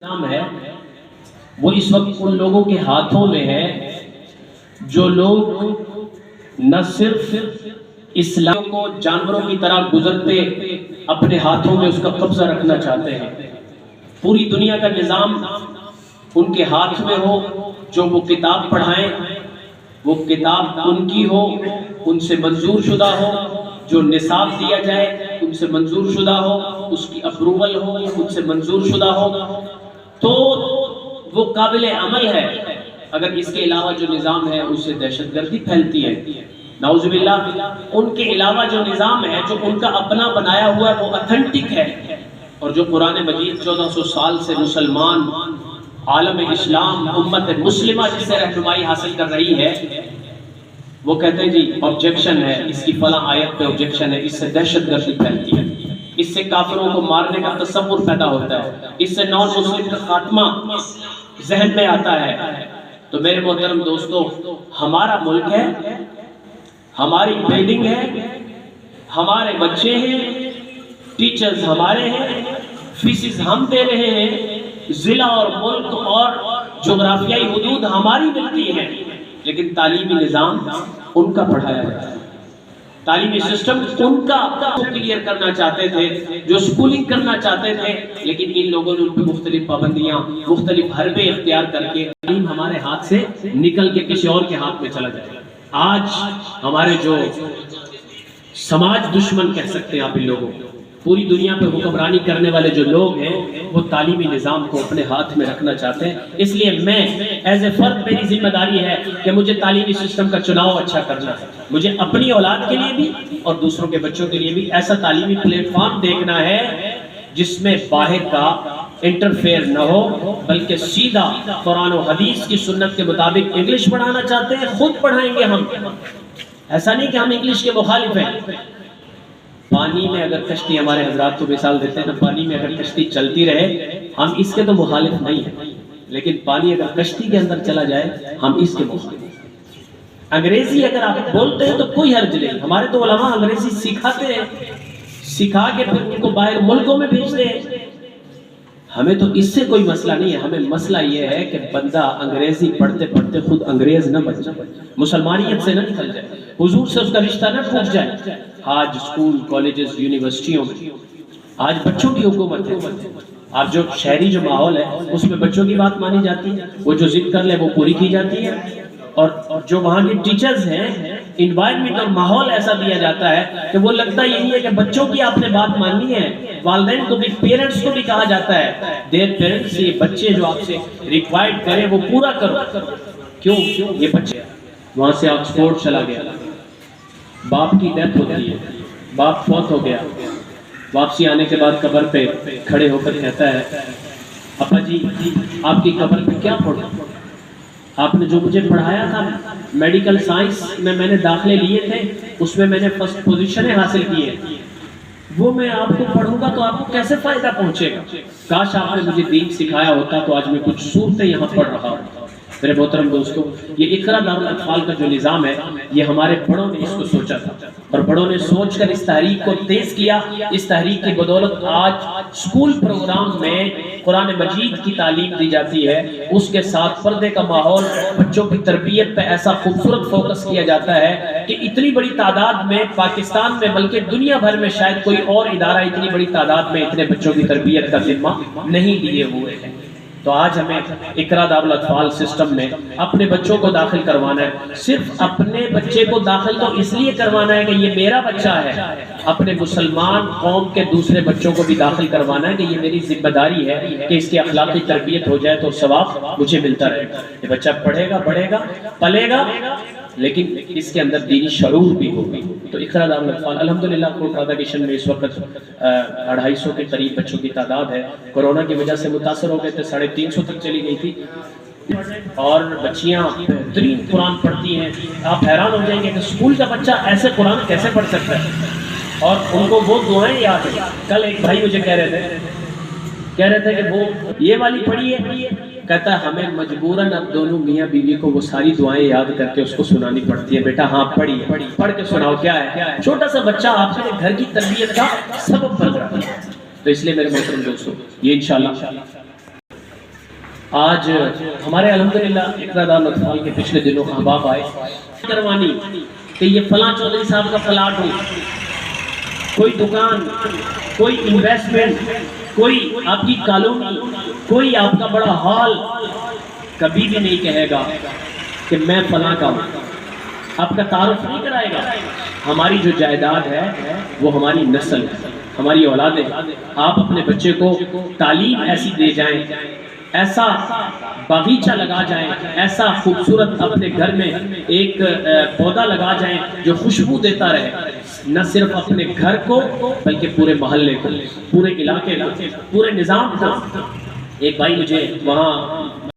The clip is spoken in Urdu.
نام ہے وہ اس وقت ان لوگوں کے ہاتھوں میں ہے جو لوگ نہ صرف اسلام کو جانوروں کی طرح گزرتے اپنے ہاتھوں میں اس کا قبضہ رکھنا چاہتے ہیں. پوری دنیا کا نظام ان کے ہاتھ میں ہو. جو وہ کتاب پڑھائیں وہ کتاب ان کی ہو, ان سے منظور شدہ ہو. جو نصاب دیا جائے ان سے منظور شدہ ہو, اس کی اپروول ہو, ان سے منظور شدہ ہو, تو وہ قابل عمل ہے. اگر اس کے علاوہ جو نظام ہے اس سے دہشت گردی پھیلتی ہے. نعوذ باللہ. ان کے علاوہ جو نظام ہے جو ان کا اپنا بنایا ہوا ہے وہ اتھینٹک ہے, اور جو قرآن مجید 1400 سال سے مسلمان عالم اسلام امت مسلمہ جس سے رہنمائی حاصل کر رہی ہے, وہ کہتے ہیں جی آبجیکشن ہے, اس کی فلاں آیت پہ آبجیکشن ہے, اس سے دہشت گردی پھیلتی ہے, اس سے کافروں کو مارنے کا تصور پیدا ہوتا ہے, اس سے نان مسلم کا خاتمہ ذہن میں آتا ہے. تو میرے محترم دوستو, ہمارا ملک ہے, ہماری بلڈنگ ہے, ہمارے بچے ہیں, ٹیچرز ہمارے ہیں, فیسز ہم دے رہے ہیں, ضلع اور ملک اور جغرافیائی حدود ہماری ملتی ہیں, لیکن تعلیمی نظام ان کا پڑھایا جاتا ہے. تعلیمی سسٹم ان کا کلیئر کرنا چاہتے تھے, جو سکولنگ کرنا چاہتے تھے, لیکن ان لوگوں نے ان پہ مختلف پابندیاں, مختلف حربے اختیار کر کے تعلیم ہمارے ہاتھ سے نکل کے کسی اور کے ہاتھ میں چلا جائے. آج ہمارے جو سماج دشمن کہہ سکتے ہیں آپ ان لوگوں, پوری دنیا پہ حکمرانی کرنے والے جو لوگ ہیں وہ تعلیمی نظام کو اپنے ہاتھ میں رکھنا چاہتے ہیں. اس لیے میں ایز اے فرد میری ذمہ داری ہے کہ مجھے تعلیمی سسٹم کا چناؤ اچھا کرنا ہے. مجھے اپنی اولاد کے لیے بھی اور دوسروں کے بچوں کے لیے بھی ایسا تعلیمی پلیٹ فارم دیکھنا ہے جس میں باہر کا انٹرفیئر نہ ہو, بلکہ سیدھا قرآن و حدیث کی سنت کے مطابق انگلش پڑھانا چاہتے ہیں, خود پڑھائیں گے ہم. ایسا نہیں کہ ہم انگلش کے مخالف ہیں. پانی میں اگر کشتی, ہمارے حضرات کو مثال دیتے ہیں نا, پانی میں اگر کشتی چلتی رہے ہم اس کے تو مخالف نہیں ہیں, لیکن پانی اگر کشتی کے اندر چلا جائے ہم اس کے مخالف ہیں. انگریزی اگر آپ بولتے ہیں تو کوئی حرج نہیں, ہمارے تو علماء انگریزی سکھاتے ہیں, سکھا کے پھر ان کو باہر ملکوں میں بھیجتے ہیں. ہمیں تو اس سے کوئی مسئلہ نہیں ہے. ہمیں مسئلہ یہ ہے کہ بندہ انگریزی پڑھتے پڑھتے خود انگریز نہ بن جائے, مسلمانیت سے نہ نکل جائے, حضور سے اس کا رشتہ نہ ٹوٹ جائے. آج اسکول, کالجز, یونیورسٹیوں میں آج بچوں کی حکومت ہے. آپ جو شہری جو ماحول ہے اس میں بچوں کی بات مانی جاتی ہے, وہ جو ضد کر لے وہ پوری کی جاتی ہے, اور جو وہاں کے ٹیچرز ہیں انوائرمنٹ اور ماحول ایسا دیا جاتا ہے کہ وہ لگتا یہی ہے کہ بچوں کی آپ نے بات ماننی ہے. والدین کو بھی, پیرنٹس کو بھی کہا جاتا ہے دیر پیرنٹس, یہ بچے جو آپ سے ریکوائرڈ کریں وہ پورا کرو. کیوں؟ یہ بچے وہاں سے آکسفورڈ چلا گیا, باپ کی ڈیتھ ہوتی ہے, باپ فوت ہو گیا, واپسی آنے کے بعد قبر پہ کھڑے ہو کر کہتا ہے ابا جی آپ کی قبر پہ کیا پڑھا, آپ نے جو مجھے پڑھایا تھا میڈیکل سائنس میں نے داخلے لیے تھے, اس میں نے فرسٹ پوزیشنیں حاصل کی ہے, وہ میں آپ کو پڑھوں گا تو آپ کو کیسے فائدہ پہنچے گا. کاش آپ نے مجھے دین سکھایا ہوتا تو آج میں کچھ صورتیں یہاں پڑھ رہا ہوں. میرے محترم دوستو, یہ اقرا دارالاطفال کا جو نظام ہے یہ ہمارے بڑوں نے اس کو سوچا تھا, اور بڑوں نے سوچ کر اس تحریک کو تیز کیا. اس تحریک کی بدولت آج اسکول پروگرام میں قرآن مجید کی تعلیم دی جاتی ہے, اس کے ساتھ پردے کا ماحول, بچوں کی تربیت پہ ایسا خوبصورت فوکس کیا جاتا ہے کہ اتنی بڑی تعداد میں پاکستان میں بلکہ دنیا بھر میں شاید کوئی اور ادارہ اتنی بڑی تعداد میں اتنے بچوں کی تربیت کا ذمہ نہیں لیے ہوئے ہیں. تو آج ہمیں اقرا دارالاطفال سسٹم میں اپنے بچوں کو داخل کروانا ہے. صرف اپنے بچے کو داخل تو اس لیے کروانا ہے کہ یہ میرا بچہ ہے, اپنے مسلمان قوم کے دوسرے بچوں کو بھی داخل کروانا ہے کہ یہ میری ذمہ داری ہے کہ اس کی اخلاقی تربیت ہو جائے تو ثواب مجھے ملتا رہے گا. یہ بچہ پڑھے گا, بڑھے گا, پلے گا, لیکن اس کے اندر دینی شعور بھی ہوگی. تو اقرا دارالاطفال الحمدللہ کوٹ رادا میں اس وقت 250 کے قریب بچوں کی تعداد ہے. کورونا کی وجہ سے متاثر ہو گئے تھے, 350 تک چلی گئی تھی, اور بچیاں بہترین قرآن پڑھتی ہیں. آپ حیران ہو جائیں گے کہ اسکول کا بچہ ایسے قرآن کیسے پڑھ سکتا ہے, اور ان کو وہ دعائیں یاد ہیں. کل ایک بھائی مجھے کہہ رہے تھے کہ وہ یہ والی پڑھی ہے, کہتا ہے ہمیں مجبوراً اب دونوں میاں بیوی کو وہ ساری دعائیں یاد کر کے اس کو سنانی پڑتی ہے. بیٹا ہاں پڑھی, پڑھ کے سناؤ کیا ہے. چھوٹا سا بچہ آپ کے گھر کی تربیت کا سبب بن رہا ہے. تو اس لیے میرے محترم دوستو, یہ انشاءاللہ آج ہمارے الحمدللہ اقرادار اطفال کے پچھلے دنوں احباب آئے کروانی کہ یہ فلاں چودھری صاحب کا پلاٹ ہو، کوئی دکان، کوئی انویسٹمنٹ، کوئی آپ کی کالونی، کوئی آپ کا بڑا ہال، کبھی بھی نہیں کہے گا کہ میں فلاں کا ہوں، آپ کا تعارف نہیں کرائے گا۔ ہماری جو جائیداد ہے وہ ہماری نسل ہے، ہماری اولادیں۔ آپ اپنے بچے کو تعلیم ایسی دے جائیں، ایسا باغیچہ لگا جائیں، ایسا خوبصورت اپنے گھر میں ایک پودا لگا جائیں جو خوشبو دیتا رہے، نہ صرف اپنے گھر کو بلکہ پورے محلے کو، پورے علاقے کو، پورے نظام کو۔ ایک بھائی مجھے وہاں